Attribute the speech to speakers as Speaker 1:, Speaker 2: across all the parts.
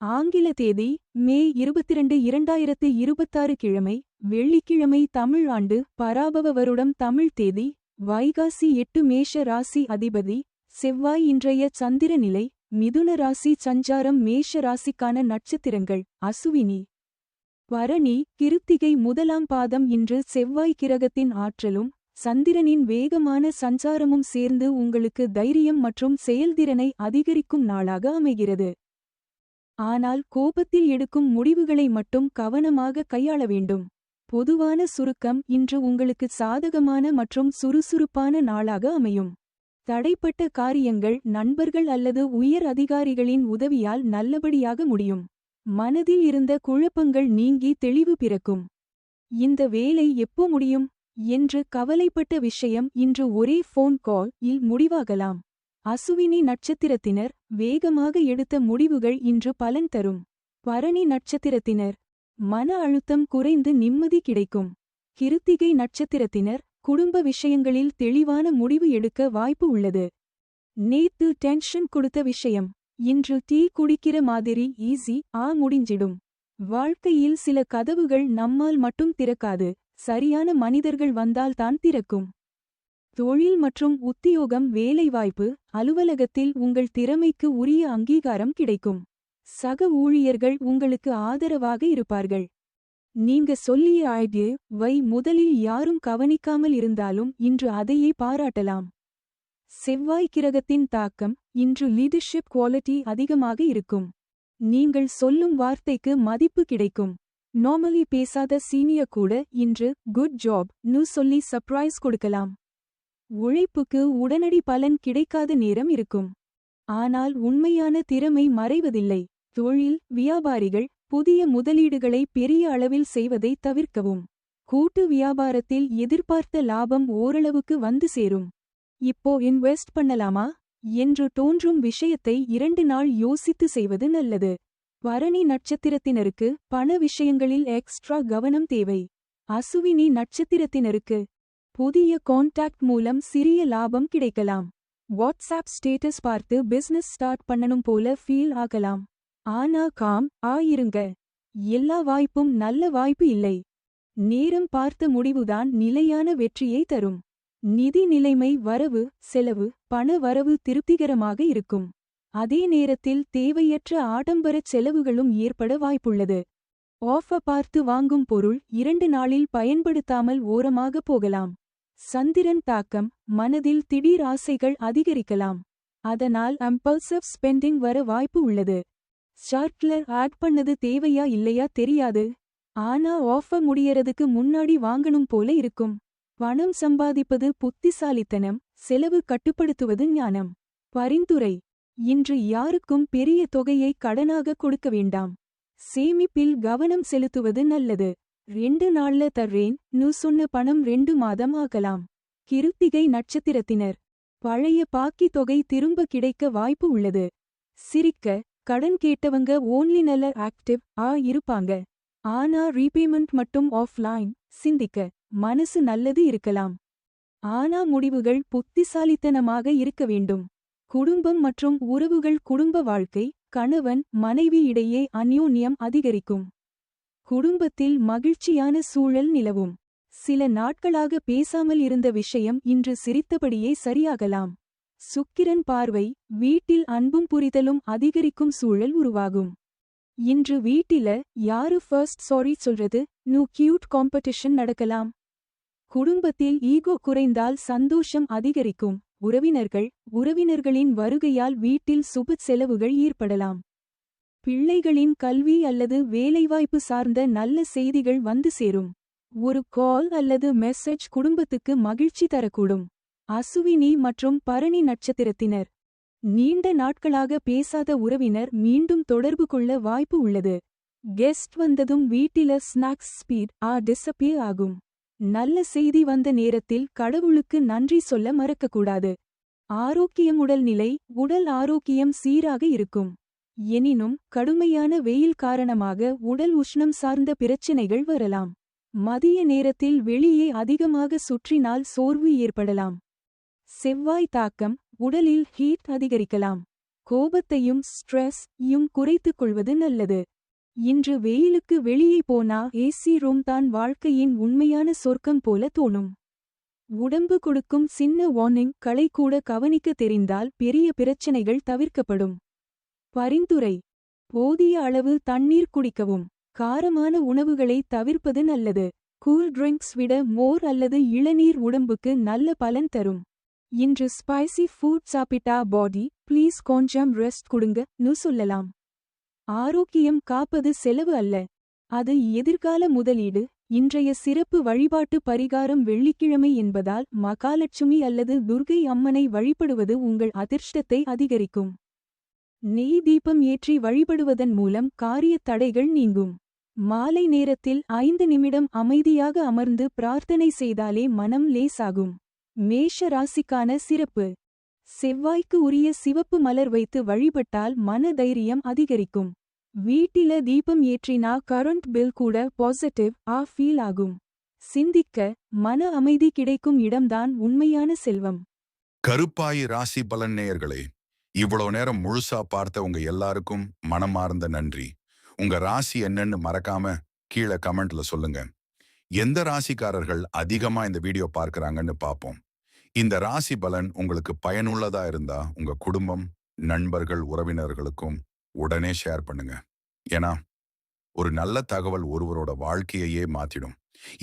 Speaker 1: ஆங்கில தேதி மே 22 2026 கிழமை வெள்ளிக்கிழமை தமிழ் ஆண்டு பராபவ வருடம் தமிழ் தேதி வைகாசி 8 மேஷ ராசி அதிபதி செவ்வாய் இன்றைய சந்திர நிலை மிதுன ராசி சஞ்சாரம் மேஷ ராசிக்கான நட்சத்திரங்கள் அசுவினி பரணி கிருத்திகை முதலாம் பாதம் இன்று செவ்வாய் கிரகத்தின் ஆற்றலும் சந்திரனின் வேகமான சஞ்சாரமும் சேர்ந்து உங்களுக்கு தைரியம் மற்றும் செயல்திறனை அதிகரிக்கும் நாளாக அமைகிறது. ஆனால் கோபத்தில் எடுக்கும் முடிவுகளை மட்டும் கவனமாக கையாள வேண்டும். பொதுவான சுருக்கம் இன்று உங்களுக்கு சாதகமான மற்றும் சுறுசுறுப்பான நாளாக அமையும். தடைப்பட்ட காரியங்கள் நண்பர்கள் அல்லது உயர் அதிகாரிகளின் உதவியால் நல்லபடியாக முடியும். மனதில் இருந்த குழப்பங்கள் நீங்கி தெளிவு பிறக்கும். இந்த வேலை எப்போ முடியும் என்று கவலைப்பட்ட விஷயம் இன்று ஒரே ஃபோன் கால் இல் முடிவாகலாம். அசுவினி நட்சத்திரத்தினர் வேகமாக எடுத்த முடிவுகள் இன்று பலன் தரும். பரணி நட்சத்திரத்தினர் மன அழுத்தம் குறைந்து நிம்மதி கிடைக்கும். கிருத்திகை நட்சத்திரத்தினர் குடும்ப விஷயங்களில் தெளிவான முடிவு எடுக்க வாய்ப்பு உள்ளது. நேத்து டென்ஷன் கொடுத்த விஷயம் இன்று டீ குடிக்கிற மாதிரி ஈஸி முடிஞ்சிடும். வாழ்க்கையில் சில கதவுகள் நம்மால் மட்டும் திறக்காது, சரியான மனிதர்கள் வந்தால்தான் திறக்கும். தொழில் மற்றும் உத்தியோகம் வேலைவாய்ப்பு அலுவலகத்தில் உங்கள் திறமைக்கு உரிய அங்கீகாரம் கிடைக்கும். சக ஊழியர்கள் உங்களுக்கு ஆதரவாக இருப்பார்கள். நீங்க சொல்லிய ஐடியாவை முதலில் யாரும் கவனிக்காமல் இருந்தாலும் இன்று அதையே பாராட்டலாம். செவ்வாய் கிரகத்தின் தாக்கம் இன்று லீடர்ஷிப் குவாலிட்டி அதிகமாக இருக்கும். நீங்கள் சொல்லும் வார்த்தைக்கு மதிப்பு கிடைக்கும். நார்மலி பேசாத சீனியர் கூட இன்று குட் ஜாப் நு சொல்லி சர்ப்ரைஸ் கொடுக்கலாம். உழைப்புக்கு உடனடி பலன் கிடைக்காத நேரம் இருக்கும். ஆனால் உண்மையான திறமை மறைவதில்லை. தொழில் வியாபாரிகள் புதிய முதலீடுகளை பெரிய அளவில் செய்வதை தவிர்க்கவும். கூட்டு வியாபாரத்தில் எதிர்பார்த்த லாபம் ஓரளவுக்கு வந்து சேரும். இப்போ இன்வெஸ்ட் பண்ணலாமா என்று தோன்றும் விஷயத்தை 2 நாள் யோசித்து செய்வது நல்லது. பரணி நட்சத்திரத்தினருக்கு பண விஷயங்களில் எக்ஸ்ட்ரா கவனம் தேவை. அசுவினி நட்சத்திரத்தினருக்கு புதிய கான்டாக்ட் மூலம் சிறிய லாபம் கிடைக்கலாம். வாட்ஸ்ஆப் ஸ்டேட்டஸ் பார்த்து பிசினஸ் ஸ்டார்ட் பண்ணணும் போல ஃபீல் ஆகலாம். ஆனா காம் இருங்க. எல்லா வாய்ப்பும் நல்ல வாய்ப்பு இல்லை. நேரம் பார்த்த முடிவுதான் நிலையான வெற்றியை தரும். நிதி நிலைமை வரவு செலவு பண வரவு திருப்திகரமாக இருக்கும். அதே நேரத்தில் தேவையற்ற ஆடம்பரச் செலவுகளும் ஏற்பட வாய்ப்புள்ளது. ஆஃபர் பார்த்து வாங்கும் பொருள் 2 நாளில் பயன்படுத்தாமல் ஓரமாக போகலாம். சந்திரன் தாக்கம் மனதில் திடீர் ஆசைகள் அதிகரிக்கலாம். அதனால் இம்பல்சிவ் ஸ்பெண்டிங் வர வாய்ப்பு உள்ளது. ஷார்ட்லர் ஆட் பண்ணது தேவையா இல்லையா தெரியாது. ஆனா ஆஃபர் முடியறதுக்கு முன்னாடி வாங்கணும் போல இருக்கும். பணம் சம்பாதிப்பது புத்திசாலித்தனம், செலவு கட்டுப்படுத்துவது ஞானம். பரிந்துரை இன்று யாருக்கும் பெரிய தொகையை கடனாக கொடுக்க வேண்டாம். சேமிப்பில் கவனம் செலுத்துவது நல்லது. 2 நாள்ல தர்றேன் நு சொன்ன பணம் 2 மாதம் ஆகலாம். கிருத்திகை நட்சத்திரத்தினர் பழைய பாக்கி தொகை திரும்ப கிடைக்க வாய்ப்பு உள்ளது. சிரிக்க கடன் கேட்டவங்க ஓன்லி நல்ல ஆக்டிவ் இருப்பாங்க. ஆனா ரீபேமெண்ட் மட்டும் ஆஃப்லைன். சிந்திக்க மனசு நல்லது இருக்கலாம். ஆனா முடிவுகள் புத்திசாலித்தனமாக இருக்க வேண்டும். குடும்பம் மற்றும் உறவுகள் குடும்ப வாழ்க்கை கணவன் மனைவி இடையே அந்யோன்யம் அதிகரிக்கும். குடும்பத்தில் மகிழ்ச்சியான சூழல் நிலவும். சில நாட்களாக பேசாமல் இருந்த விஷயம் இன்று சிரித்தபடியே சரியாகலாம். சுக்கிரன் பார்வை வீட்டில் அன்பும் புரிதலும் அதிகரிக்கும் சூழல் உருவாகும். இன்று வீட்டில யாரு ஃபர்ஸ்ட் சாரி சொல்றது நு கியூட் காம்படிஷன் நடக்கலாம். குடும்பத்தில் ஈகோ குறைந்தால் சந்தோஷம் அதிகரிக்கும். உறவினர்களின் வருகையால் வீட்டில் சுப செலவுகள் ஏற்படலாம். பிள்ளைகளின் கல்வி அல்லது வேலைவாய்ப்பு சார்ந்த நல்ல செய்திகள் வந்து சேரும். ஒரு கால் அல்லது மெசேஜ் குடும்பத்துக்கு மகிழ்ச்சி தரக்கூடும். அசுவினி மற்றும் பரணி நட்சத்திரத்தினர் நீண்ட நாட்களாக பேசாத உறவினர் மீண்டும் தொடர்பு கொள்ள வாய்ப்பு உள்ளது. கெஸ்ட் வந்ததும் வீட்டில ஸ்நாக்ஸ் ஸ்பீட் டிஸப்பியர் ஆகும். நல்ல செய்தி வந்த நேரத்தில் கடவுளுக்கு நன்றி சொல்ல மறக்கக்கூடாது. ஆரோக்கியம் உடல் ஆரோக்கியம் சீராக இருக்கும். எனினும் கடுமையான வெயில் காரணமாக உடல் உஷ்ணம் சார்ந்த பிரச்சினைகள் வரலாம். மதிய நேரத்தில் வெளியே அதிகமாக சுற்றினால் சோர்வு ஏற்படலாம். செவ்வாய் தாக்கம் உடலில் ஹீட் அதிகரிக்கலாம். கோபத்தையும் ஸ்ட்ரெஸ்-யும் குறைத்துக் கொள்வது நல்லது. இன்று வெயிலுக்கு வெளியே போனா ஏசி ரூம் தான் வாழ்க்கையின் உண்மையான சொர்க்கம் போல தோணும். உடம்பு கொடுக்கும் சின்ன வார்னிங் களை கூட கவனிக்க தெரிந்தால் பெரிய பிரச்சனைகள் தவிர்க்கப்படும். பரிந்துரை: போதிய அளவு தண்ணீர் குடிக்கவும். காரமான உணவுகளை தவிர்ப்பது நல்லது. கூல் ட்ரிங்க்ஸ் விட மோர் அல்லது இளநீர் உடம்புக்கு நல்ல பலன் தரும். இன்று ஸ்பைசி ஃபுட் சாப்பிட்டா பாடி ப்ளீஸ் கொஞ்சம் ரெஸ்ட் கொடுங்க சொல்லலாம். ஆரோக்கியம் காப்பது செலவு அல்ல, அது எதிர்கால முதலீடு. இன்றைய சிறப்பு வழிபாட்டு பரிகாரம்: வெள்ளிக்கிழமை என்பதால் மகாலட்சுமி அல்லது துர்கை அம்மனை வழிபடுவது உங்கள் அதிர்ஷ்டத்தை அதிகரிக்கும். நெய் தீபம் ஏற்றி வழிபடுவதன் மூலம் காரியத் தடைகள் நீங்கும். மாலை நேரத்தில் 5 நிமிடம் அமைதியாக அமர்ந்து பிரார்த்தனை செய்தாலே மனம் லேசாகும். மேஷ ராசிக்கான சிறப்பு: செவ்வாய்க்கு உரிய சிவப்பு மலர் வைத்து வழிபட்டால் மன தைரியம் அதிகரிக்கும். வீட்டில தீபம் ஏற்றினா கரண்ட் பில் கூட பாசிட்டிவ் ஃபீல் ஆகும். சிந்திக்க, மன அமைதி கிடைக்கும் இடம்தான் உண்மையான செல்வம்.
Speaker 2: கருப்பாயி ராசி பலன் நேயர்களே, இவ்வளவு நேரம் முழுசா பார்த்த உங்க எல்லாருக்கும் மனமார்ந்த நன்றி. உங்க ராசி என்னன்னு மறக்காம கீழே கமெண்ட்ல சொல்லுங்க. எந்த ராசிக்காரர்கள் அதிகமா இந்த வீடியோ பார்க்கறாங்கன்னு பார்ப்போம். இந்த ராசி பலன் உங்களுக்கு பயனுள்ளதா இருந்தா உங்க குடும்பம், நண்பர்கள், உறவினர்களுக்கும் உடனே ஷேர் பண்ணுங்க. ஏன்னா ஒரு நல்ல தகவல் ஒருவரோட வாழ்க்கையையே மாத்திடும்.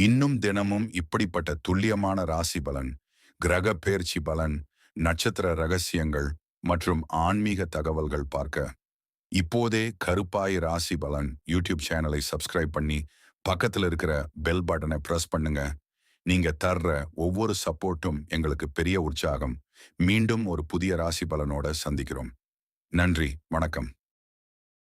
Speaker 2: இன்னும் தினமும் இப்படிப்பட்ட துல்லியமான ராசி பலன், கிரக பேர்ச்சி பலன், நட்சத்திர ரகசியங்கள் மற்றும் ஆன்மீக தகவல்கள் பார்க்க இப்போதே கருப்பாய் ராசி பலன் யூடியூப் சேனலை சப்ஸ்கிரைப் பண்ணி பக்கத்தில் இருக்கிற பெல் பட்டனை பிரஸ் பண்ணுங்க. நீங்க தர்ற ஒவ்வொரு சப்போர்ட்டும் எங்களுக்கு பெரிய உற்சாகம். மீண்டும் ஒரு புதிய ராசி பலனோட சந்திக்கிறோம். நன்றி, வணக்கம்.